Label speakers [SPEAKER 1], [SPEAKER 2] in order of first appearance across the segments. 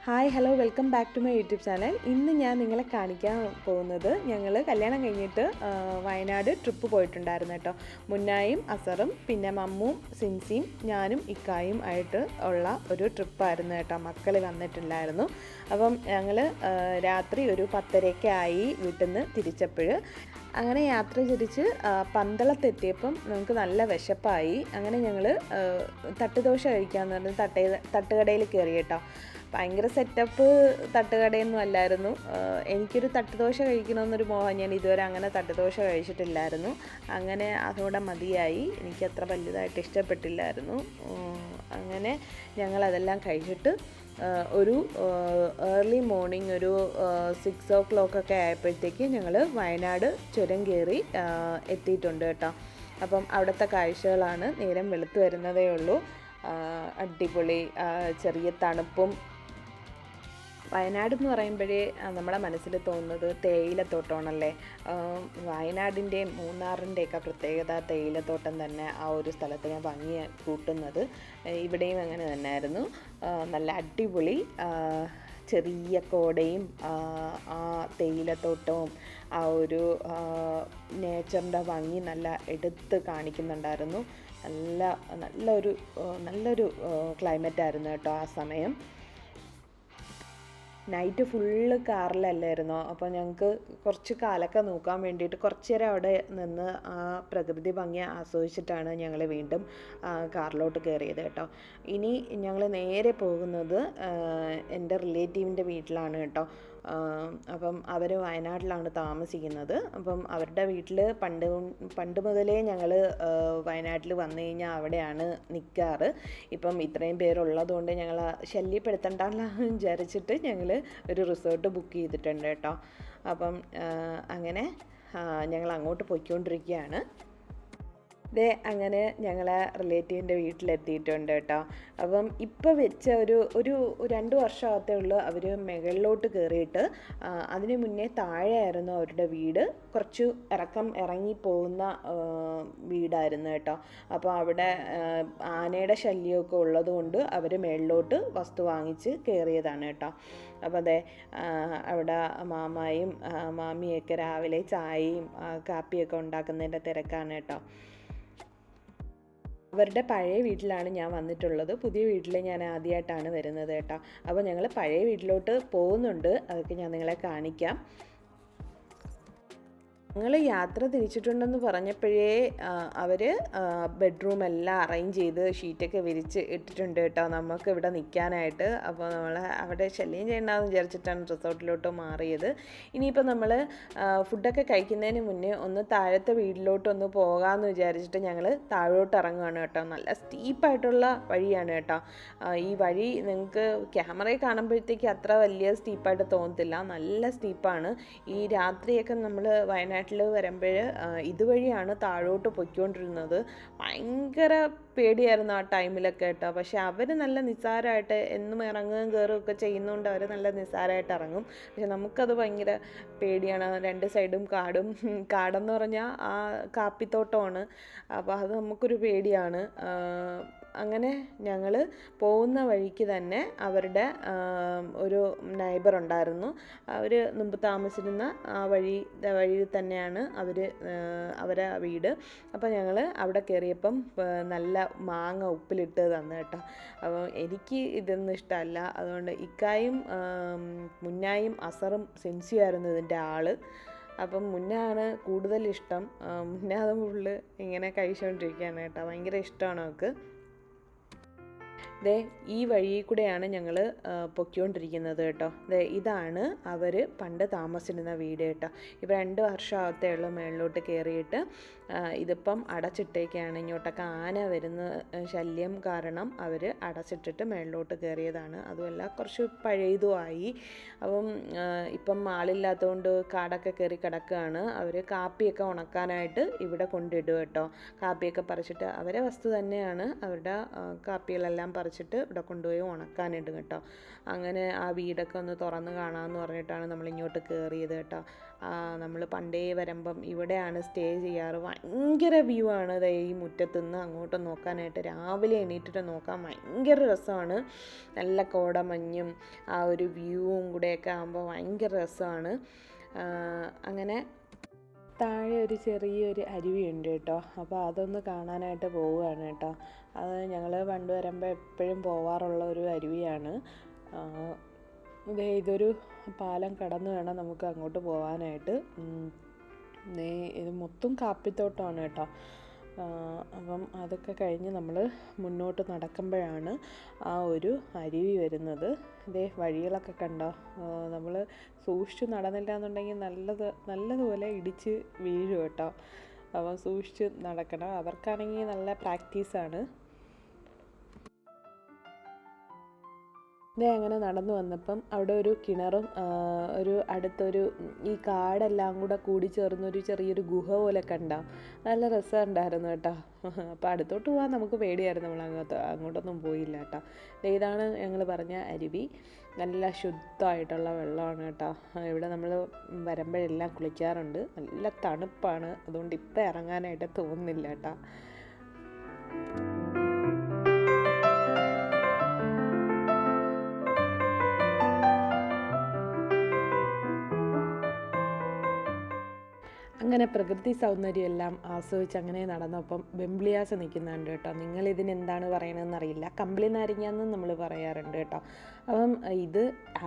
[SPEAKER 1] Hi hello welcome back to my YouTube channel. ഇന്ന് ഞാൻ നിങ്ങളെ കാണിക്കാൻ പോകുന്നത് ഞങ്ങൾ കല്യാണം കഴിഞ്ഞിട്ട് വയനാട് ട്രിപ്പ് പോയിട്ടുണ്ടായിരുന്നു കേട്ടോ. മുന്നായും അസറും പിന്നെ മമ്മും സിൻസിയും ഞാനും ഇക്കായും ആയിട്ട് ഉള്ള ഒരു ട്രിപ്പായിരുന്നു കേട്ടോ. മക്കൾ വന്നിട്ടുണ്ടായിരുന്നു. അപ്പം ഞങ്ങൾ രാത്രി ഒരു 10:30 ആയി വീട്ടിൽ നിന്ന് തിരിച്ചപ്പോൾ. അങ്ങനെ യാത്ര തിരിച്ച് പന്തളത്തെത്തിയപ്പം നമുക്ക് നല്ല വിശപ്പായി. അങ്ങനെ ഞങ്ങൾ തട്ടുദോശ കഴിക്കാമെന്ന് പറഞ്ഞ് തട്ടുകടയിൽ കയറി കേട്ടോ. ഭയങ്കര സെറ്റപ്പ് തട്ടുകടയൊന്നും അല്ലായിരുന്നു. എനിക്കൊരു തട്ടുദോശ കഴിക്കണമെന്നൊരു മോഹം, ഞാൻ ഇതുവരെ അങ്ങനെ തട്ടുദോശ കഴിച്ചിട്ടില്ലായിരുന്നു. അങ്ങനെ അതോടെ മതിയായി, എനിക്കത്ര വലുതായിട്ട് ഇഷ്ടപ്പെട്ടില്ലായിരുന്നു. അങ്ങനെ ഞങ്ങളതെല്ലാം കഴിച്ചിട്ട് ഒരു ഏർലി മോർണിംഗ് ഒരു 6 o'clock ആയപ്പോഴത്തേക്ക് ഞങ്ങൾ വയനാട് ചുരം കയറി എത്തിയിട്ടുണ്ട് കേട്ടോ. അപ്പം അവിടുത്തെ കാഴ്ചകളാണ്. നേരം വെളുത്ത് വരുന്നതേ ഉള്ളൂ. അടിപൊളി ചെറിയ തണുപ്പും. വയനാട് എന്ന് പറയുമ്പോഴേ നമ്മുടെ മനസ്സിൽ തോന്നുന്നത് തേയിലത്തോട്ടമാണല്ലേ. വയനാടിൻ്റെയും മൂന്നാറിൻ്റെയൊക്കെ പ്രത്യേകത തേയിലത്തോട്ടം തന്നെ ആ ഒരു സ്ഥലത്തിന് ഭംഗി കൂട്ടുന്നത്. ഇവിടെയും അങ്ങനെ തന്നെയായിരുന്നു. നല്ല അടിപൊളി ചെറിയ കോടയും ആ തേയിലത്തോട്ടവും ആ ഒരു നേച്ചറിൻ്റെ ഭംഗി നല്ല എടുത്ത് കാണിക്കുന്നുണ്ടായിരുന്നു. നല്ലൊരു ക്ലൈമറ്റായിരുന്നു കേട്ടോ ആ സമയം. നൈറ്റ് ഫുള്ള് കാറിലല്ലായിരുന്നോ. അപ്പോൾ ഞങ്ങൾക്ക് കുറച്ച് കാലൊക്കെ നോക്കാൻ വേണ്ടിയിട്ട് കുറച്ച് നേരം അവിടെ നിന്ന് ആ പ്രകൃതി ഭംഗി ആസ്വദിച്ചിട്ടാണ് ഞങ്ങൾ വീണ്ടും കാറിലോട്ട് കയറിയത് കേട്ടോ. ഇനി ഞങ്ങൾ നേരെ പോകുന്നത് എൻ്റെ റിലേറ്റീവിൻ്റെ വീട്ടിലാണ് കേട്ടോ. അപ്പം അവർ വയനാട്ടിലാണ് താമസിക്കുന്നത്. അപ്പം അവരുടെ വീട്ടിൽ പണ്ട് മുതലേ ഞങ്ങൾ വയനാട്ടിൽ വന്നു കഴിഞ്ഞാൽ അവിടെയാണ് നിൽക്കാറ്. ഇപ്പം ഇത്രയും പേരുള്ളതുകൊണ്ട് ഞങ്ങൾ ശല്യപ്പെടുത്തണ്ടെന്ന് വിചാരിച്ചിട്ട് ഞങ്ങൾ ഒരു റിസോർട്ട് ബുക്ക് ചെയ്തിട്ടുണ്ട് കേട്ടോ. അപ്പം അങ്ങനെ ഞങ്ങൾ അങ്ങോട്ട് പോയിക്കൊണ്ടിരിക്കുകയാണ്. അങ്ങനെ ഞങ്ങളെ റിലേറ്റീവിൻ്റെ വീട്ടിലെത്തിയിട്ടുണ്ട് കേട്ടോ. അപ്പം ഇപ്പോൾ വെച്ച ഒരു 2 വർഷമാകത്തേ ഉള്ളൂ അവർ മുകളിലോട്ട് കയറിയിട്ട്. അതിന് മുന്നേ താഴെയായിരുന്നു അവരുടെ വീട്. കുറച്ച് ഇറങ്ങിപ്പോകുന്ന വീടായിരുന്നു കേട്ടോ. അപ്പോൾ അവിടെ ആനയുടെ ശല്യമൊക്കെ ഉള്ളത് കൊണ്ട് അവർ മുകളിലോട്ട് വസ്തു വാങ്ങിച്ച് കയറിയതാണ് കേട്ടോ. അപ്പോൾ അവിടെ മാമായും മാമിയൊക്കെ രാവിലെ ചായയും കാപ്പിയൊക്കെ ഉണ്ടാക്കുന്നതിൻ്റെ തിരക്കാണ് കേട്ടോ. അവരുടെ പഴയ വീട്ടിലാണ് ഞാൻ വന്നിട്ടുള്ളത്. പുതിയ വീട്ടിൽ ഞാൻ ആദ്യമായിട്ടാണ് വരുന്നത് കേട്ടോ. അപ്പോൾ ഞങ്ങൾ പഴയ വീട്ടിലോട്ട് പോകുന്നുണ്ട്. അതൊക്കെ ഞാൻ നിങ്ങളെ കാണിക്കാം. ഞങ്ങൾ യാത്ര തിരിച്ചിട്ടുണ്ടെന്ന് പറഞ്ഞപ്പോഴേ അവർ ബെഡ്റൂം എല്ലാം അറേഞ്ച് ചെയ്ത് ഷീറ്റൊക്കെ വിരിച്ച് ഇട്ടിട്ടുണ്ട് കേട്ടോ നമുക്ക് ഇവിടെ നിൽക്കാനായിട്ട്. അപ്പോൾ നമ്മൾ അവിടെ ശല്യം ചെയ്യണ്ടെന്ന് വിചാരിച്ചിട്ടാണ് റിസോർട്ടിലോട്ട് മാറിയത്. ഇനിയിപ്പോൾ നമ്മൾ ഫുഡൊക്കെ കഴിക്കുന്നതിന് മുന്നേ ഒന്ന് താഴത്തെ വീട്ടിലോട്ടൊന്ന് പോകാമെന്ന് വിചാരിച്ചിട്ട് ഞങ്ങൾ താഴോട്ട് ഇറങ്ങുകയാണ് കേട്ടോ. നല്ല സ്റ്റീപ്പായിട്ടുള്ള വഴിയാണ് കേട്ടോ. ഈ വഴി നിങ്ങൾക്ക് ക്യാമറയിൽ കാണുമ്പോഴത്തേക്ക് അത്ര വലിയ സ്റ്റീപ്പായിട്ട് തോന്നത്തില്ല. നല്ല സ്റ്റീപ്പാണ്. ഈ രാത്രിയൊക്കെ നമ്മൾ വയനാട്ടിൽ വരുമ്പോൾ ഇതുവഴിയാണ് താഴോട്ട് പൊയ്ക്കൊണ്ടിരുന്നത്. ഭയങ്കര പേടിയായിരുന്നു ആ ടൈമിലൊക്കെ കേട്ടോ. പക്ഷെ അവർ നല്ല നിസ്സാരമായിട്ട് എന്നും ഇറങ്ങുകയും കയറുകയൊക്കെ ചെയ്യുന്നതുകൊണ്ട് അവർ നല്ല നിസ്സാരമായിട്ട് ഇറങ്ങും. പക്ഷെ നമുക്കത് ഭയങ്കര പേടിയാണ്. 2 സൈഡും കാടെന്ന് പറഞ്ഞാൽ ആ കാപ്പിത്തോട്ടമാണ്. അപ്പോൾ അത് നമുക്കൊരു പേടിയാണ്. അങ്ങനെ ഞങ്ങൾ പോകുന്ന വഴിക്ക് തന്നെ അവരുടെ ഒരു നൈബർ ഉണ്ടായിരുന്നു. അവർ മുമ്പ് താമസിച്ചിരുന്ന ആ വഴിയിൽ തന്നെയാണ് അവരെ വീട്. അപ്പോൾ ഞങ്ങൾ അവിടെ കയറിയപ്പം നല്ല മാങ്ങ ഉപ്പിലിട്ട് തന്നു കേട്ടോ. അപ്പോൾ എനിക്ക് ഇതൊന്നും ഇഷ്ടമല്ല. അതുകൊണ്ട് ഇക്കായും മുന്നായും അസറും സിൻസിയായിരുന്നു ഇതിൻ്റെ ആൾ. അപ്പം മുന്നാണ് കൂടുതൽ ഇഷ്ടം. മുന്നേ അത് ഫുള്ള് ഇങ്ങനെ കഴിച്ചുകൊണ്ടിരിക്കുകയാണ് കേട്ടോ. ഭയങ്കര ഇഷ്ടമാണ് അവൾക്ക്. ഈ വഴി കൂടെയാണ് ഞങ്ങൾ പൊയ്ക്കൊണ്ടിരിക്കുന്നത് കേട്ടോ. ഇതാണ് അവർ പണ്ട് താമസിച്ചിരുന്ന വീട് കേട്ടോ. ഇപ്പോൾ 2 വർഷമാകത്തേ ഉള്ളൂ മുകളിലോട്ട് കയറിയിട്ട്. ഇതിപ്പം അടച്ചിട്ടേക്കാണ്. ഇങ്ങോട്ടൊക്കെ ആന വരുന്ന ശല്യം കാരണം അവർ അടച്ചിട്ടിട്ട് മുകളിലോട്ട് കയറിയതാണ്. അതുമല്ല കുറച്ച് പഴയതുമായി. അപ്പം ഇപ്പം ആളില്ലാത്തതുകൊണ്ട് കാടൊക്കെ കയറി കിടക്കുകയാണ്. അവർ കാപ്പിയൊക്കെ ഉണക്കാനായിട്ട് ഇവിടെ കൊണ്ടിടും കേട്ടോ. കാപ്പിയൊക്കെ പറിച്ചിട്ട് അവരെ വസ്തു തന്നെയാണ്. അവരുടെ കാപ്പികളെല്ലാം പറിച്ചിട്ട് പറിച്ചിട്ട് ഇവിടെ കൊണ്ടുപോയി ഉണക്കാനിടും കേട്ടോ. അങ്ങനെ ആ വീടൊക്കെ ഒന്ന് തുറന്ന് കാണാമെന്ന് പറഞ്ഞിട്ടാണ് നമ്മളിങ്ങോട്ട് കയറിയത് കേട്ടോ. നമ്മൾ പണ്ടേ വരുമ്പം ഇവിടെയാണ് സ്റ്റേ ചെയ്യാറ്. ഭയങ്കര വ്യൂ ആണ് ഈ മുറ്റത്തുനിന്ന് അങ്ങോട്ട് നോക്കാനായിട്ട്. രാവിലെ എണീറ്റിട്ട് നോക്കാൻ ഭയങ്കര രസമാണ്. നല്ല കോടമഞ്ഞും ആ ഒരു വ്യൂവും കൂടെയൊക്കെ ആകുമ്പോൾ ഭയങ്കര രസമാണ്. അങ്ങനെ താഴെ ഒരു ചെറിയൊരു അരുവിയുണ്ട് കേട്ടോ. അപ്പോൾ അതൊന്ന് കാണാനായിട്ട് പോവുകയാണ് കേട്ടോ. അത് ഞങ്ങൾ പണ്ട് വരുമ്പോൾ എപ്പോഴും പോവാറുള്ള ഒരു അരുവിയാണ്. ഇതൊരു പാലം കടന്ന് വേണം നമുക്ക് അങ്ങോട്ട് പോകാനായിട്ട്. ഇത് മൊത്തം കാപ്പിത്തോട്ടമാണ് കേട്ടോ. അപ്പം അതൊക്കെ കഴിഞ്ഞ് നമ്മൾ മുന്നോട്ട് നടക്കുമ്പോഴാണ് ആ ഒരു അരുവി വരുന്നത്. വഴികളൊക്കെ കണ്ടോ. നമ്മൾ സൂക്ഷിച്ച് നടന്നില്ല എന്നുണ്ടെങ്കിൽ നല്ലതുപോലെ ഇടിച്ച് വീഴും കേട്ടോ. അപ്പം സൂക്ഷിച്ച് നടക്കണം. അവർക്കാണെങ്കിൽ നല്ല പ്രാക്ടീസാണ്. അങ്ങനെ നടന്നു വന്നപ്പം അവിടെ ഒരു കിണറും ഒരു അടുത്തൊരു ഈ കാടെല്ലാം കൂടെ കൂടി ചേർന്നൊരു ചെറിയൊരു ഗുഹ പോലെ കണ്ടാം. നല്ല രസമുണ്ടായിരുന്നു കേട്ടോ. അപ്പോൾ അടുത്തോട്ട് പോകാൻ നമുക്ക് പേടിയായിരുന്നു. നമ്മൾ അങ്ങോട്ടൊന്നും പോയില്ല കേട്ടോ. ഇതാണ് ഞങ്ങൾ പറഞ്ഞ അരുവി. നല്ല ശുദ്ധമായിട്ടുള്ള വെള്ളമാണ് കേട്ടോ. ഇവിടെ നമ്മൾ വരുമ്പോഴെല്ലാം കുളിക്കാറുണ്ട്. നല്ല തണുപ്പാണ്. അതുകൊണ്ട് ഇപ്പം ഇറങ്ങാനായിട്ട് തോന്നുന്നില്ല കേട്ടോ. അങ്ങനെ പ്രകൃതി സൗന്ദര്യമെല്ലാം ആസ്വദിച്ച് അങ്ങനെ നടന്നപ്പം വെമ്പിളിയാസ് നിൽക്കുന്നുണ്ട് കേട്ടോ. നിങ്ങളിതിനെന്താണ് പറയണമെന്ന് അറിയില്ല. കമ്പിളി നാരങ്ങയെന്നും നമ്മൾ പറയാറുണ്ട് കേട്ടോ. അപ്പം ഇത്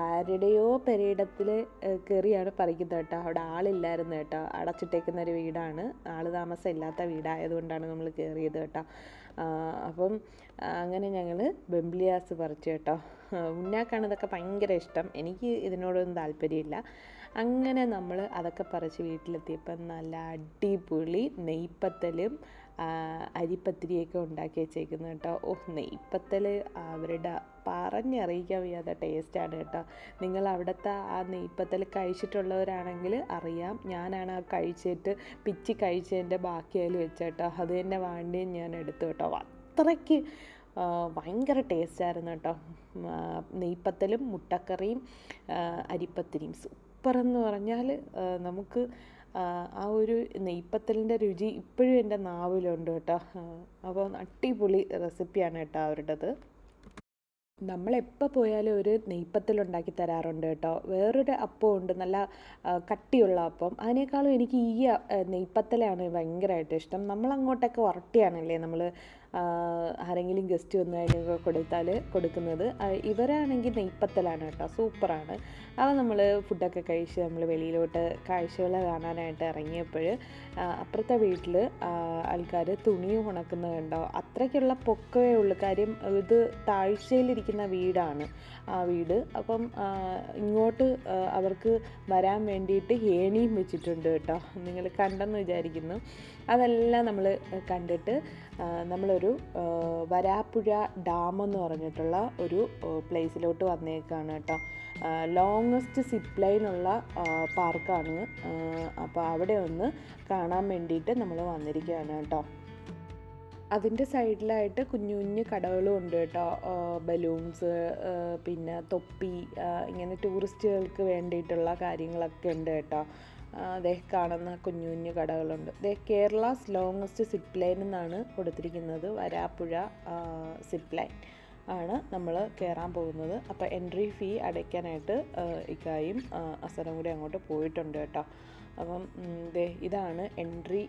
[SPEAKER 1] ആരുടെയോ പെരയിടത്തിൽ കയറിയാണ് പറിക്കുന്നത് കേട്ടോ. അവിടെ ആളില്ലായിരുന്നു കേട്ടോ. അടച്ചിട്ടേക്കുന്നൊരു വീടാണ്. ആൾ താമസം ഇല്ലാത്ത വീടായതുകൊണ്ടാണ് നമ്മൾ കയറിയത് കേട്ടോ. അപ്പം അങ്ങനെ ഞങ്ങൾ വെമ്പിളിയാസ് പറിച്ചു കേട്ടോ. ഉണ്ണാക്കാണ് ഇതൊക്കെ ഭയങ്കര ഇഷ്ടം. എനിക്ക് ഇതിനോടൊന്നും താല്പര്യമില്ല. അങ്ങനെ നമ്മൾ അതൊക്കെ പറിച്ച് വീട്ടിലെത്തിയപ്പം നല്ല അടിപൊളി നെയ്പ്പത്തലും അരിപ്പത്തിരിയൊക്കെ ഉണ്ടാക്കി വെച്ചേക്കുന്നു കേട്ടോ. നെയ്പ്പത്തൽ അവരുടെ പറഞ്ഞറിയിക്കാൻ വയ്യാത്ത ടേസ്റ്റാണ് കേട്ടോ. നിങ്ങൾ അവിടുത്തെ ആ നെയ്പ്പത്തൽ കഴിച്ചിട്ടുള്ളവരാണെങ്കിൽ അറിയാം. ഞാനാണ് ആ പിച്ചി കഴിച്ചതിൻ്റെ ബാക്കിയാൽ വെച്ചേട്ടോ. അത് തന്നെ വാണ്ടിയും ഞാൻ എടുത്തു കേട്ടോ. അത്രയ്ക്ക് ഭയങ്കര ടേസ്റ്റായിരുന്നു കേട്ടോ. നെയ്പ്പത്തലും മുട്ടക്കറിയും അരിപ്പത്തിരിയും സൂപ്പറെന്ന് പറഞ്ഞാൽ നമുക്ക് ആ ഒരു നെയ്പ്പത്തലിൻ്റെ രുചി ഇപ്പോഴും എൻ്റെ നാവിലുണ്ട് കേട്ടോ. അപ്പോൾ അടിപൊളി റെസിപ്പിയാണ് കേട്ടോ അവരുടേത്. നമ്മളെപ്പോൾ പോയാലും ഒരു നെയ്പ്പത്തലുണ്ടാക്കി തരാറുണ്ട് കേട്ടോ. വേറൊരു അപ്പമുണ്ട് നല്ല കട്ടിയുള്ള അപ്പം. അതിനേക്കാളും എനിക്ക് ഈ നെയ്പ്പത്തലാണ് ഭയങ്കരമായിട്ട് ഇഷ്ടം. നമ്മളങ്ങോട്ടൊക്കെ ഉറട്ടിയാണല്ലേ നമ്മൾ ആരെങ്കിലും ഗസ്റ്റ് വന്നു കഴിഞ്ഞാൽ കൊടുക്കുന്നത്. ഇവരാണെങ്കിൽ നെയ്പ്പത്തലാണ് കേട്ടോ. സൂപ്പറാണ്. അപ്പോൾ നമ്മൾ ഫുഡൊക്കെ കഴിച്ച് നമ്മൾ വെളിയിലോട്ട് കാഴ്ചകൾ കാണാനായിട്ട് ഇറങ്ങിയപ്പോൾ അപ്പുറത്തെ വീട്ടിൽ ആൾക്കാർ തുണി ഉണക്കുന്നത് കണ്ടോ. അത്രയ്ക്കുള്ള പൊക്കമേ ഉള്ളൂ. കാര്യം ഇത് താഴ്ചയിലിരിക്കുന്ന വീടാണ് ആ വീട്. അപ്പം ഇങ്ങോട്ട് അവർക്ക് വരാൻ വേണ്ടിയിട്ട് ഏണിയും വെച്ചിട്ടുണ്ട് കേട്ടോ. നിങ്ങൾ കണ്ടെന്ന് വിചാരിക്കുന്നു. അതെല്ലാം നമ്മൾ കണ്ടിട്ട് നമ്മളൊരു വരാപ്പുഴ ഡാം എന്ന് പറഞ്ഞിട്ടുള്ള ഒരു പ്ലേസിലോട്ട് വന്നേക്കാണ് കേട്ടോ. ലോങ്ങസ്റ്റ് സിപ്പ് ലൈനുള്ള പാർക്കാണ്. അപ്പോൾ അവിടെ ഒന്ന് കാണാൻ വേണ്ടിയിട്ട് നമ്മൾ വന്നിരിക്കുകയാണ് കേട്ടോ. അതിൻ്റെ സൈഡിലായിട്ട് കുഞ്ഞു കുഞ്ഞു കടകളും ഉണ്ട് കേട്ടോ. ബലൂൺസ്, പിന്നെ തൊപ്പി, ഇങ്ങനെ ടൂറിസ്റ്റുകൾക്ക് വേണ്ടിയിട്ടുള്ള കാര്യങ്ങളൊക്കെ ഉണ്ട് കേട്ടോ. അതേ കാണുന്ന കുഞ്ഞു കുഞ്ഞു കടകളുണ്ട്. കേരളാസ് ലോങ്ങസ്റ്റ് സിപ്പ് ലൈൻ എന്നാണ് കൊടുത്തിരിക്കുന്നത്. വരാപ്പുഴ സിപ്പ് ലൈൻ ആണ് നമ്മൾ കയറാൻ പോകുന്നത്. അപ്പോൾ എൻട്രി ഫീ അടയ്ക്കാനായിട്ട് ഇക്കായും അസറും കൂടി അങ്ങോട്ട് പോയിട്ടുണ്ട് കേട്ടോ. അപ്പം ഇതാണ് എൻട്രി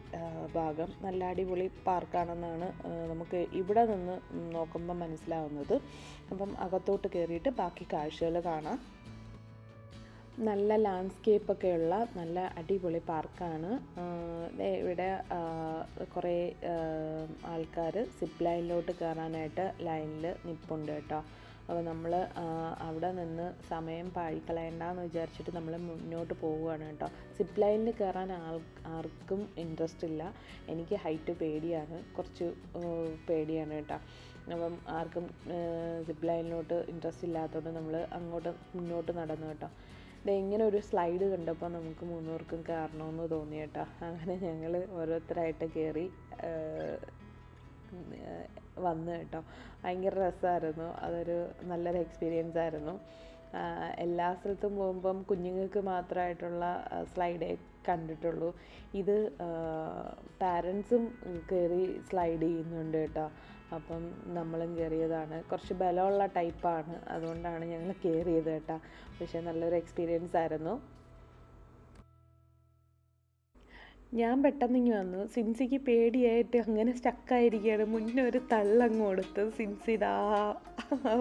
[SPEAKER 1] ഭാഗം. നല്ല അടിപൊളി പാർക്കാണെന്നാണ് നമുക്ക് ഇവിടെ നിന്ന് നോക്കുമ്പോൾ മനസ്സിലാവുന്നത്. അപ്പം അകത്തോട്ട് കയറിയിട്ട് ബാക്കി കാഴ്ചകൾ കാണാം. നല്ല ലാൻഡ്സ്കേപ്പൊക്കെയുള്ള നല്ല അടിപൊളി പാർക്കാണ്. ഇവിടെ കുറേ ആൾക്കാർ സിപ്പ് ലൈനിലോട്ട് കയറാനായിട്ട് ലൈനിൽ നിൽപ്പുണ്ട് കേട്ടോ. അപ്പോൾ നമ്മൾ അവിടെ നിന്ന് സമയം പാഴിക്കളയണ്ടെന്ന് വിചാരിച്ചിട്ട് നമ്മൾ മുന്നോട്ട് പോവുകയാണ് കേട്ടോ. സിപ്പ് ലൈനിൽ കയറാൻ ആർക്കും ഇൻട്രസ്റ്റ് ഇല്ല. എനിക്ക് ഹൈറ്റ് പേടിയാണ്, കുറച്ച് പേടിയാണ് കേട്ടോ. അപ്പം ആർക്കും സിപ്പ് ലൈനിലോട്ട് ഇൻട്രസ്റ്റ് ഇല്ലാത്തതുകൊണ്ട് നമ്മൾ മുന്നോട്ട് നടന്നു കേട്ടോ. ഇങ്ങനെ ഒരു സ്ലൈഡ് കണ്ടപ്പോൾ നമുക്ക് മൂന്നൂർക്കും കയറണമെന്ന് തോന്നി കേട്ടോ. അങ്ങനെ ഞങ്ങൾ ഓരോരുത്തരായിട്ട് കയറി വന്നു കേട്ടോ. ഭയങ്കര രസമായിരുന്നു, അതൊരു നല്ലൊരു എക്സ്പീരിയൻസ് ആയിരുന്നു. എല്ലാ സ്ഥലത്തും പോകുമ്പം കുഞ്ഞുങ്ങൾക്ക് മാത്രമായിട്ടുള്ള സ്ലൈഡേ കണ്ടിട്ടുള്ളൂ. ഇത് പാരൻസും കയറി സ്ലൈഡ് ചെയ്യുന്നുണ്ട് കേട്ടോ. അപ്പം നമ്മളും കയറിയതാണ്. കുറച്ച് ബലമുള്ള ടൈപ്പാണ്, അതുകൊണ്ടാണ് ഞങ്ങൾ കയറിയത് കേട്ടോ. പക്ഷേ നല്ലൊരു എക്സ്പീരിയൻസ് ആയിരുന്നു. ഞാൻ പെട്ടെന്ന് ഇങ്ങ് വന്നു. സിൻസിക്ക് പേടിയായിട്ട് അങ്ങനെ സ്റ്റക്കായിരിക്കുകയാണ്. മുന്നേ ഒരു തള്ളങ്ങ് കൊടുത്ത് സിൻസി ഇതാ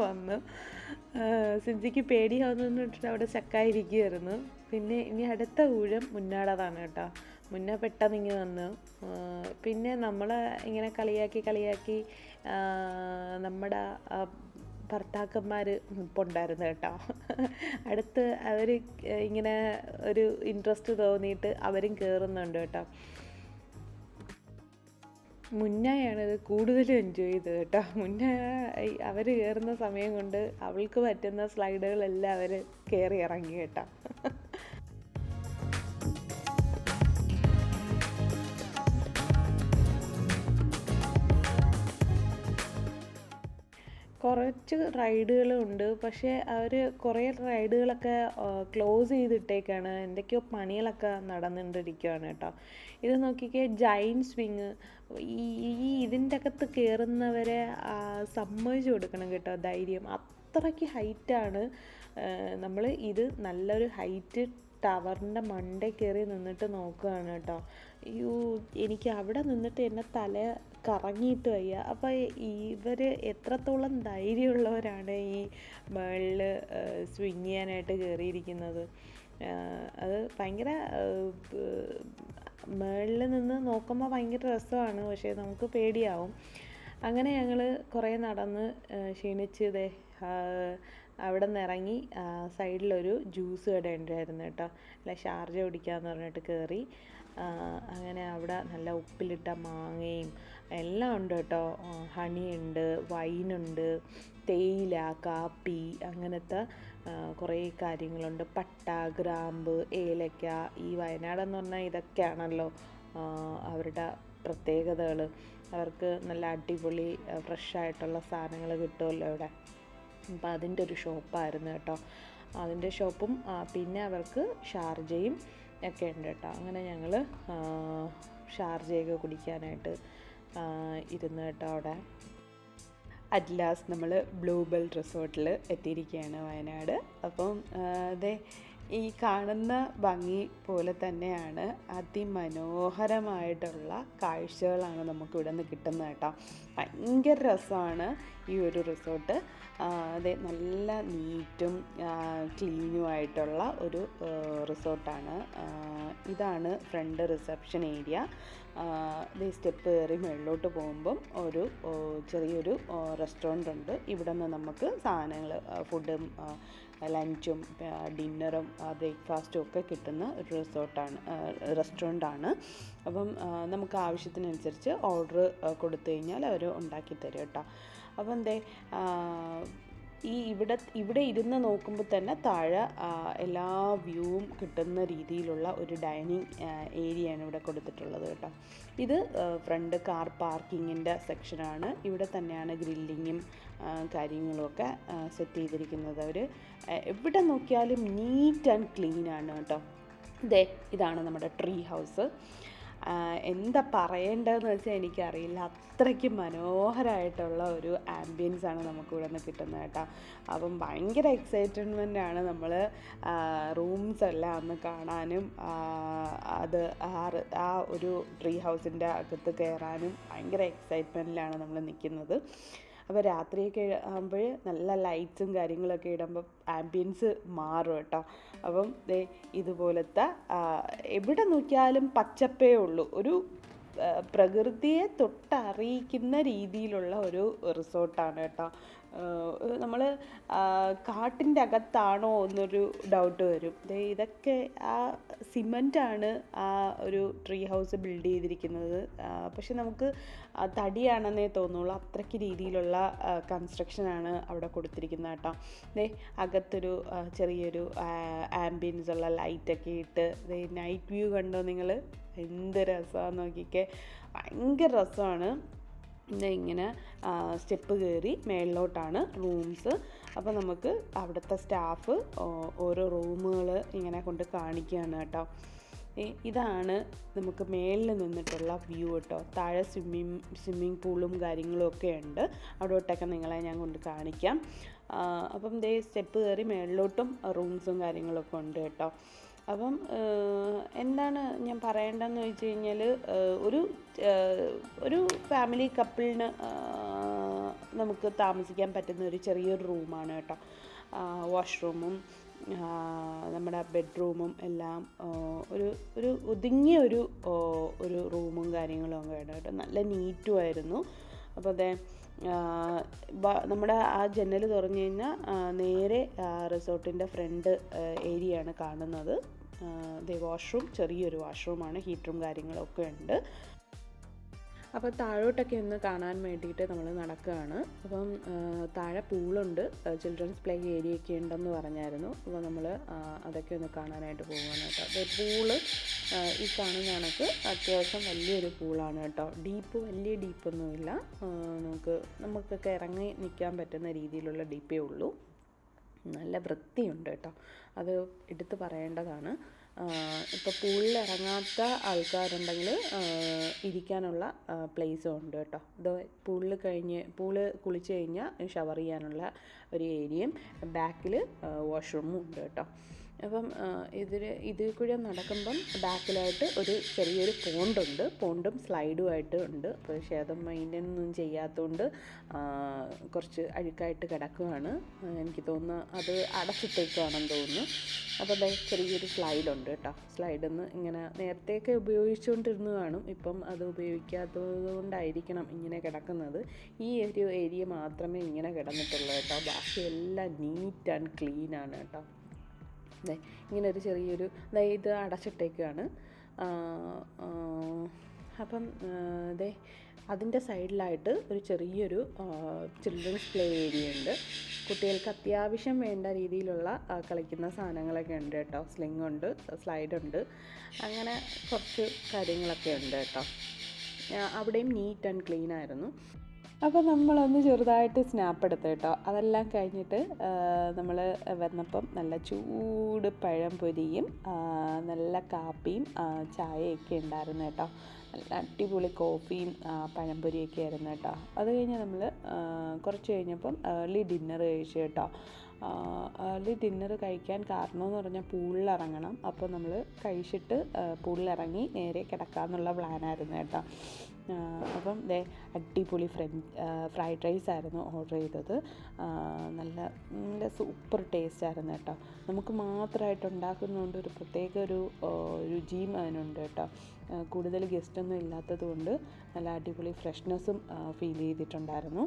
[SPEAKER 1] വന്നു. സിൻസിക്ക് പേടിയാവുന്നതെന്ന് വെച്ചിട്ട് അവിടെ സ്റ്റക്കായിരിക്കുകയായിരുന്നു. പിന്നെ ഇനി അടുത്ത ഊഴം മുന്നാടതാണ് കേട്ടോ. മുന്നേ പെട്ടെന്ന് ഇങ്ങ് വന്നു. പിന്നെ നമ്മൾ ഇങ്ങനെ കളിയാക്കി നമ്മുടെ ഭർത്താക്കന്മാർ നിൽപ്പുണ്ടായിരുന്നു കേട്ടോ. അടുത്ത് അവർ ഇങ്ങനെ ഒരു ഇൻട്രസ്റ്റ് തോന്നിയിട്ട് അവരും കയറുന്നുണ്ട് കേട്ടോ. മുന്നയാണിത് കൂടുതലും എൻജോയ് ചെയ്തത് കേട്ടോ. മുന്നേ അവർ കയറുന്ന സമയം കൊണ്ട് അവൾക്ക് പറ്റുന്ന സ്ലൈഡുകളെല്ലാം അവർ കയറി ഇറങ്ങി കേട്ടോ. കുറച്ച് റൈഡുകളുണ്ട്, പക്ഷേ അവർ കുറേ റൈഡുകളൊക്കെ ക്ലോസ് ചെയ്തിട്ടേക്കാണ്. എന്തൊക്കെയോ പണികളൊക്കെ നടന്നുകൊണ്ടിരിക്കുകയാണ് കേട്ടോ. ഇത് നോക്കിക്കേ, ജൈൻറ്റ് സ്വിങ്. ഇതിൻ്റെ അകത്ത് കയറുന്നവരെ സമ്മതിച്ചു കൊടുക്കണം കേട്ടോ, ധൈര്യം. അത്രയ്ക്ക് ഹൈറ്റാണ്. നമ്മൾ ഇത് നല്ലൊരു ഹൈറ്റ് ടവറിൻ്റെ മണ്ടയിൽ കയറി നിന്നിട്ട് നോക്കുകയാണ് കേട്ടോ. അയ്യോ, എനിക്ക് അവിടെ നിന്നിട്ട് എന്നെ തല കറങ്ങിയിട്ട് വയ്യ. അപ്പോൾ ഇവർ എത്രത്തോളം ധൈര്യമുള്ളവരാണ് ഈ മേളിൽ സ്വിങ് ചെയ്യാനായിട്ട് കയറിയിരിക്കുന്നത്. അത് ഭയങ്കര മേളിൽ നിന്ന് നോക്കുമ്പോൾ ഭയങ്കര രസമാണ്, പക്ഷേ നമുക്ക് പേടിയാവും. അങ്ങനെ ഞങ്ങൾ കുറേ നടന്ന് ക്ഷീണിച്ച് അവിടെ നിന്ന് ഇറങ്ങി. സൈഡിലൊരു ജ്യൂസ് കട ഉണ്ടായിരുന്നു കേട്ടോ. അല്ല, ഷാർജ കുടിക്കാമെന്ന് പറഞ്ഞിട്ട് കയറി. അങ്ങനെ അവിടെ നല്ല ഉപ്പിലിട്ട മാങ്ങയും എല്ലാം ഉണ്ട് കേട്ടോ. ഹണിയുണ്ട്, വൈനുണ്ട്, തേയില, കാപ്പി, അങ്ങനത്തെ കുറേ കാര്യങ്ങളുണ്ട്. പട്ട, ഗ്രാമ്പ്, ഏലക്ക. ഈ വയനാടെന്ന് പറഞ്ഞാൽ ഇതൊക്കെയാണല്ലോ അവരുടെ പ്രത്യേകതകൾ. അവർക്ക് നല്ല അടിപൊളി ഫ്രഷായിട്ടുള്ള സാധനങ്ങൾ കിട്ടുമല്ലോ ഇവിടെ. അപ്പോൾ അതിൻ്റെ ഒരു ഷോപ്പായിരുന്നു കേട്ടോ. അതിൻ്റെ ഷോപ്പും പിന്നെ അവർക്ക് ഷാർജയും ഒക്കെ ഉണ്ട് കേട്ടോ. അങ്ങനെ ഞങ്ങൾ ഷാർജയൊക്കെ കുടിക്കാനായിട്ട് ഇരുന്ന് കേട്ടോ അവിടെ. അറ്റ് ലാസ്റ്റ് നമ്മൾ ബ്ലൂബെൽ റിസോർട്ടിൽ എത്തിയിരിക്കുകയാണ് വയനാട്. അപ്പം ഈ കാണുന്ന ഭംഗി പോലെ തന്നെയാണ് അതിമനോഹരമായിട്ടുള്ള കാഴ്ചകളാണ് നമുക്കിവിടെ നിന്ന് കിട്ടുന്നത് കേട്ടോ. ഭയങ്കര രസമാണ് ഈ ഒരു റിസോർട്ട്. നല്ല നീറ്റും ക്ലീനുമായിട്ടുള്ള ഒരു റിസോർട്ടാണ്. ഇതാണ് ഫ്രണ്ട് റിസപ്ഷൻ ഏരിയ. സ്റ്റെപ്പ് കയറി മുകളിലോട്ട് പോകുമ്പം ഒരു ചെറിയൊരു റെസ്റ്റോറൻ്റ് ഉണ്ട്. ഇവിടെ നിന്ന് നമുക്ക് സാധനങ്ങൾ, ഫുഡും ലഞ്ചും ഡിന്നറും ബ്രേക്ക്ഫാസ്റ്റും ഒക്കെ കിട്ടുന്ന ഒരു റെസ്റ്റോറൻ്റാണ്. അപ്പം നമുക്ക് ആവശ്യത്തിനനുസരിച്ച് ഓർഡർ കൊടുത്തു കഴിഞ്ഞാൽ അവർ ഉണ്ടാക്കി തരും കേട്ടോ. അപ്പം ഇവിടെ ഇരുന്ന് നോക്കുമ്പോൾ തന്നെ താഴെ എല്ലാ വ്യൂവും കിട്ടുന്ന രീതിയിലുള്ള ഒരു ഡൈനിങ് ഏരിയയാണ് ഇവിടെ കൊടുത്തിട്ടുള്ളത് കേട്ടോ. ഇത് ഫ്രണ്ട് കാർ പാർക്കിങ്ങിൻ്റെ സെക്ഷനാണ്. ഇവിടെ തന്നെയാണ് ഗ്രില്ലിങ്ങും കാര്യങ്ങളുമൊക്കെ സെറ്റ് ചെയ്തിരിക്കുന്നത്. അവർ എവിടെ നോക്കിയാലും നീറ്റ് ആൻഡ് ക്ലീൻ ആണ് കേട്ടോ. ഇതാണ് നമ്മുടെ ട്രീ ഹൗസ്. എന്താ പറയേണ്ടതെന്ന് വെച്ചാൽ എനിക്കറിയില്ല. അത്രയ്ക്ക് മനോഹരമായിട്ടുള്ള ഒരു ആംബിയൻസാണ് നമുക്കിവിടെ നിന്ന് കിട്ടുന്നത് കേട്ടോ. അപ്പം ഭയങ്കര എക്സൈറ്റ്മെൻ്റാണ് നമ്മൾ റൂംസ് എല്ലാം ഒന്ന് കാണാനും അത് ആ ഒരു ട്രീ ഹൗസിൻ്റെ അകത്ത് കയറാനും ഭയങ്കര എക്സൈറ്റ്മെൻറ്റിലാണ് നമ്മൾ നിൽക്കുന്നത്. അപ്പോൾ രാത്രിയൊക്കെ ആകുമ്പോൾ നല്ല ലൈറ്റ്സും കാര്യങ്ങളൊക്കെ ഇടുമ്പോൾ ആംബിയൻസ് മാറും കേട്ടോ. അപ്പം ഇതുപോലത്തെ എവിടെ നോക്കിയാലും പച്ചപ്പേ ഉള്ളൂ. ഒരു പ്രകൃതിയെ തൊട്ടറിയിക്കുന്ന രീതിയിലുള്ള ഒരു റിസോർട്ടാണ് കേട്ടോ. നമ്മൾ കാട്ടിൻ്റെ അകത്താണോ എന്നൊരു ഡൗട്ട് വരും. ഇതൊക്കെ ആ സിമൻ്റാണ് ആ ഒരു ട്രീ ഹൗസ് ബിൽഡ് ചെയ്തിരിക്കുന്നത്. പക്ഷെ നമുക്ക് തടിയാണെന്നേ തോന്നുള്ളൂ. അത്രയ്ക്ക് രീതിയിലുള്ള കൺസ്ട്രക്ഷനാണ് അവിടെ കൊടുത്തിരിക്കുന്നത് കേട്ടോ. അകത്തൊരു ചെറിയൊരു ആംബിയൻസ് ഉള്ള ലൈറ്റൊക്കെ ഇട്ട് നൈറ്റ് വ്യൂ കണ്ടോ നിങ്ങൾ? എന്ത് രസമാണെന്ന് നോക്കിക്കേ. ഭയങ്കര രസമാണ്. ഇങ്ങനെ സ്റ്റെപ്പ് കയറി മേളിലോട്ടാണ് റൂംസ്. അപ്പോൾ നമുക്ക് അവിടുത്തെ സ്റ്റാഫ് ഓരോ റൂമുകൾ ഇങ്ങനെ കൊണ്ട് കാണിക്കുകയാണ് കേട്ടോ. ഇതാണ് നമുക്ക് മേളിൽ നിന്നിട്ടുള്ള വ്യൂ കേട്ടോ. താഴെ സ്വിമ്മിങ് പൂളും കാര്യങ്ങളും ഒക്കെ ഉണ്ട്. അവിടോട്ടൊക്കെ നിങ്ങളെ ഞാൻ കൊണ്ട് കാണിക്കാം. അപ്പം ദേ സ്റ്റെപ്പ് കയറി മേളിലോട്ടും റൂംസും കാര്യങ്ങളൊക്കെ ഉണ്ട് കേട്ടോ. അപ്പം എന്താണ് ഞാൻ പറയേണ്ടതെന്ന് വെച്ച് കഴിഞ്ഞാൽ, ഒരു ഫാമിലി കപ്പിളിന് നമുക്ക് താമസിക്കാൻ പറ്റുന്ന ഒരു ചെറിയൊരു റൂമാണ് കേട്ടോ. വാഷ്റൂമും നമ്മുടെ ബെഡ്റൂമും എല്ലാം ഒരു ഒതുങ്ങിയ ഒരു റൂമും കാര്യങ്ങളും ഒക്കെ ഉണ്ട് കേട്ടോ. നല്ല നീറ്റുമായിരുന്നു. അപ്പോൾ അതെ, നമ്മുടെ ആ ജനൽ തുറന്നു കഴിഞ്ഞാൽ നേരെ റിസോർട്ടിൻ്റെ ഫ്രണ്ട് ഏരിയയാണ് കാണുന്നത്. വാഷ്റൂം, ചെറിയൊരു വാഷ്റൂമാണ്, ഹീറ്ററും കാര്യങ്ങളൊക്കെ ഉണ്ട്. അപ്പോൾ താഴോട്ടൊക്കെ ഒന്ന് കാണാൻ വേണ്ടിയിട്ട് നമ്മൾ നടക്കുകയാണ്. അപ്പം താഴെ പൂളുണ്ട്, ചിൽഡ്രൻസ് പ്ലേ ഏരിയയൊക്കെ ഉണ്ടെന്ന് പറഞ്ഞായിരുന്നു. അപ്പോൾ നമ്മൾ അതൊക്കെ ഒന്ന് കാണാനായിട്ട് പോകുകയാണ് കേട്ടോ. അപ്പോൾ പൂള് ഈ കാണുന്ന കണക്ക് അത്യാവശ്യം വലിയൊരു പൂളാണ് കേട്ടോ. വലിയ ഡീപ്പൊന്നുമില്ല, നമുക്കൊക്കെ ഇറങ്ങി നിൽക്കാൻ പറ്റുന്ന രീതിയിലുള്ള ഡീപ്പേ ഉള്ളൂ. നല്ല വൃത്തിയുണ്ട് കേട്ടോ, അത് എടുത്ത് പറയേണ്ടതാണ്. ഇപ്പോൾ പൂളിൽ ഇറങ്ങാത്ത ആൾക്കാരുണ്ടെങ്കിൽ ഇരിക്കാനുള്ള പ്ലേസും ഉണ്ട് കേട്ടോ. ഇത് പൂള് കുളിച്ച് കഴിഞ്ഞാൽ ഷവർ ചെയ്യാനുള്ള ഒരു ഏരിയയും ബാക്കിൽ വാഷ്റൂമും ഉണ്ട് കേട്ടോ. അപ്പം ഇതിൽ കൂടെ നടക്കുമ്പം ബാക്കിലായിട്ട് ഒരു ചെറിയൊരു പോണ്ടും സ്ലൈഡുമായിട്ട് ഉണ്ട്. പക്ഷേ അത് മെയിൻറ്റെയിൻ ഒന്നും ചെയ്യാത്തതുകൊണ്ട് കുറച്ച് അഴുക്കായിട്ട് കിടക്കുകയാണ്. എനിക്ക് തോന്നുന്നു അത് അടച്ചിട്ടേക്കാണെന്ന് തോന്നുന്നു. അപ്പോൾ അതെ, ചെറിയൊരു സ്ലൈഡുണ്ട് കേട്ടോ. സ്ലൈഡൊന്ന് ഇങ്ങനെ നേരത്തെയൊക്കെ ഉപയോഗിച്ചുകൊണ്ടിരുന്നു കാണും, ഇപ്പം അത് ഉപയോഗിക്കാത്തത് കൊണ്ടായിരിക്കണം ഇങ്ങനെ കിടക്കുന്നത്. ഈ ഒരു ഏരിയ മാത്രമേ ഇങ്ങനെ കിടന്നിട്ടുള്ളൂ കേട്ടോ. ബാക്കിയെല്ലാം നീറ്റ് ആൻഡ് ക്ലീനാണ് കേട്ടോ. ഇങ്ങനെ ഒരു ചെറിയൊരു ഇത് അടച്ചിട്ടേക്കാണ്. അപ്പം അതിൻ്റെ സൈഡിലായിട്ട് ഒരു ചെറിയൊരു ചിൽഡ്രൻസ് പ്ലേ ഏരിയ ഉണ്ട്. കുട്ടികൾക്ക് അത്യാവശ്യം വേണ്ട രീതിയിലുള്ള കളിക്കുന്ന സാധനങ്ങളൊക്കെ ഉണ്ട് കേട്ടോ. സ്ലിംഗ് ഉണ്ട്, സ്ലൈഡുണ്ട്, അങ്ങനെ കുറച്ച് കാര്യങ്ങളൊക്കെ ഉണ്ട് കേട്ടോ. അവിടെയും നീറ്റ് ആൻഡ് ക്ലീൻ ആയിരുന്നു. അപ്പോൾ നമ്മളൊന്ന് ചെറുതായിട്ട് സ്നാപ്പ് എടുത്ത് കേട്ടോ. അതെല്ലാം കഴിഞ്ഞിട്ട് നമ്മൾ വന്നപ്പം നല്ല ചൂട് പഴംപൊരിയും നല്ല കാപ്പിയും ചായയൊക്കെ ഉണ്ടായിരുന്നു കേട്ടോ. നല്ല അടിപൊളി കോഫിയും പഴംപൊരിയൊക്കെ ആയിരുന്നു കേട്ടോ. അത് കഴിഞ്ഞ് നമ്മൾ കുറച്ച് കഴിഞ്ഞപ്പം ഏർലി ഡിന്നർ കഴിച്ചു കേട്ടോ. ഏർലി ഡിന്നർ കഴിക്കാൻ കാരണമെന്ന് പറഞ്ഞാൽ പൂളിലിറങ്ങണം. അപ്പോൾ നമ്മൾ കഴിച്ചിട്ട് പൂളിലിറങ്ങി നേരെ കിടക്കാമെന്നുള്ള പ്ലാനായിരുന്നു കേട്ടോ. അപ്പം അടിപൊളി ഫ്രൈഡ് റൈസ് ആയിരുന്നു ഓർഡർ ചെയ്തത്. നല്ല സൂപ്പർ ടേസ്റ്റ് ആയിരുന്നു കേട്ടോ. നമുക്ക് മാത്രമായിട്ട് ഉണ്ടാക്കുന്നതുകൊണ്ട് ഒരു പ്രത്യേക ഒരു രുചിയും അതിനുണ്ട് കേട്ടോ. കൂടുതൽ ഗസ്റ്റൊന്നും ഇല്ലാത്തത് കൊണ്ട് നല്ല അടിപൊളി ഫ്രഷ്നെസ്സും ഫീൽ ചെയ്തിട്ടുണ്ടായിരുന്നു.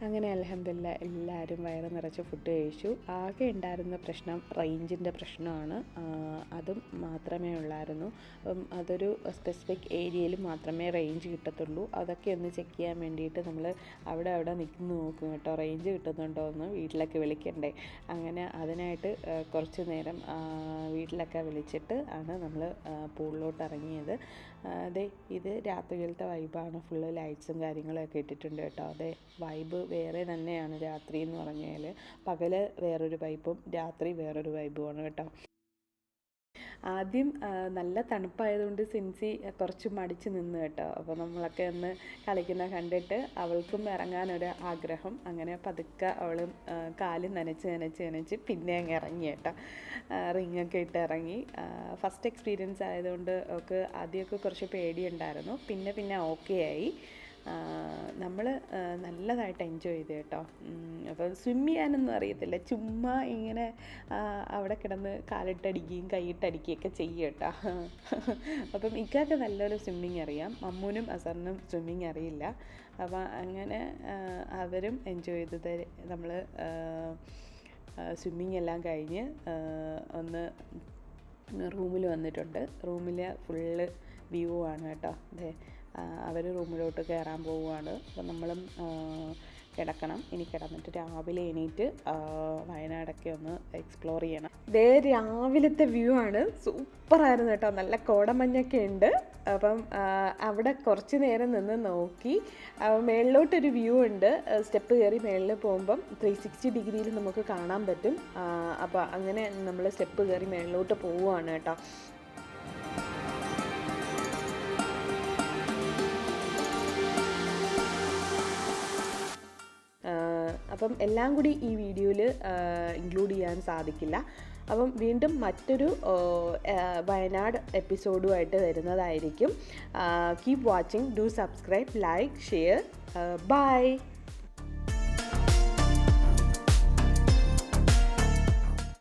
[SPEAKER 1] അങ്ങനെ അൽഹംദുലില്ലാ എല്ലാവരും വയറ് നിറച്ച് ഫുഡ് കഴിച്ചു. ആകെ ഉണ്ടായിരുന്ന പ്രശ്നം റേഞ്ചിൻ്റെ പ്രശ്നമാണ്. അതും മാത്രമേ ഉള്ളായിരുന്നു. അപ്പം അതൊരു സ്പെസിഫിക് ഏരിയയിൽ മാത്രമേ റേഞ്ച് കിട്ടത്തുള്ളൂ. അതൊക്കെ ഒന്ന് ചെക്ക് ചെയ്യാൻ വേണ്ടിയിട്ട് നമ്മൾ അവിടെ നിൽക്കുന്നു നോക്കും കേട്ടോ, റേഞ്ച് കിട്ടുന്നുണ്ടോ എന്ന്. വീട്ടിലൊക്കെ വിളിക്കണ്ടേ, അങ്ങനെ അതിനായിട്ട് കുറച്ച് നേരം വീട്ടിലൊക്കെ വിളിച്ചിട്ട് ആണ് നമ്മൾ പൂളിലോട്ട് ഇറങ്ങിയത്. ഇത് രാത്രിയിലത്തെ വൈബാണ്. ഫുള്ള് ലൈറ്റ്സും കാര്യങ്ങളൊക്കെ ഇട്ടിട്ടുണ്ട് കേട്ടോ. വൈബ് വേറെ തന്നെയാണ്. രാത്രി എന്ന് പറഞ്ഞാൽ പകൽ വേറൊരു വൈബും രാത്രി വേറൊരു വൈബുമാണ് കേട്ടോ. ആദ്യം നല്ല തണുപ്പായതുകൊണ്ട് സിൻസി കുറച്ച് മടിച്ച് നിന്ന് കേട്ടോ. അപ്പോൾ നമ്മളൊക്കെ ഒന്ന് കളിക്കുന്ന കണ്ടിട്ട് അവൾക്കും ഇറങ്ങാനൊരു ആഗ്രഹം. അങ്ങനെ പതുക്കെ അവളും കാല് നനച്ച് പിന്നെ അങ്ങ് ഇറങ്ങി കേട്ടോ. റിങ്ങൊക്കെ ഇട്ട് ഇറങ്ങി. ഫസ്റ്റ് എക്സ്പീരിയൻസ് ആയതുകൊണ്ട് അവൾക്ക് ആദ്യമൊക്കെ കുറച്ച് പേടിയുണ്ടായിരുന്നു. പിന്നെ ഓക്കെ ആയി. നമ്മൾ നല്ലതായിട്ട് എൻജോയ് ചെയ്തു കേട്ടോ. അപ്പം സ്വിം ചെയ്യാനൊന്നും അറിയത്തില്ല, ചുമ്മാ ഇങ്ങനെ അവിടെ കിടന്ന് കാലിട്ടടിക്കുകയും കൈയിട്ടടിക്കുകയൊക്കെ ചെയ്യും കേട്ടോ. അപ്പം ഇക്കാക്ക് നല്ലൊരു സ്വിമ്മിങ് അറിയാം, മമ്മൂനും അസറിനും സ്വിമ്മിങ് അറിയില്ല. അപ്പം അങ്ങനെ അവരും എൻജോയ് ചെയ്തത്. നമ്മൾ സ്വിമ്മിങ് എല്ലാം കഴിഞ്ഞ് ഒന്ന് റൂമിൽ വന്നിട്ടുണ്ട്. റൂമിൽ ഫുള്ള് വ്യൂ ആണ് കേട്ടോ. അവർ റൂമിലോട്ട് കയറാൻ പോവുകയാണ്. അപ്പം നമ്മളും കിടക്കണം. ഇനി കിടന്നിട്ട് രാവിലെ എണീറ്റ് വയനാടൊക്കെ ഒന്ന് എക്സ്പ്ലോർ ചെയ്യണം. ദേ രാവിലത്തെ വ്യൂ ആണ്. സൂപ്പറായിരുന്നു കേട്ടോ. നല്ല കോടമഞ്ഞൊക്കെ ഉണ്ട്. അപ്പം അവിടെ കുറച്ച് നേരം നിന്ന് നോക്കി. മേളിലോട്ടൊരു വ്യൂ ഉണ്ട്. സ്റ്റെപ്പ് കയറി മേളിൽ പോകുമ്പം 360 ഡിഗ്രിയിൽ നമുക്ക് കാണാൻ പറ്റും. അപ്പോൾ അങ്ങനെ നമ്മൾ സ്റ്റെപ്പ് കയറി മേളിലോട്ട് പോവുകയാണ് കേട്ടോ. അപ്പം എല്ലാം കൂടി ഈ വീഡിയോയിൽ ഇൻക്ലൂഡ് ചെയ്യാൻ സാധിക്കില്ല. അപ്പം വീണ്ടും മറ്റൊരു വയനാട് എപ്പിസോഡുമായിട്ട് വരുന്നതായിരിക്കും. Keep watching, do subscribe, like, share. By.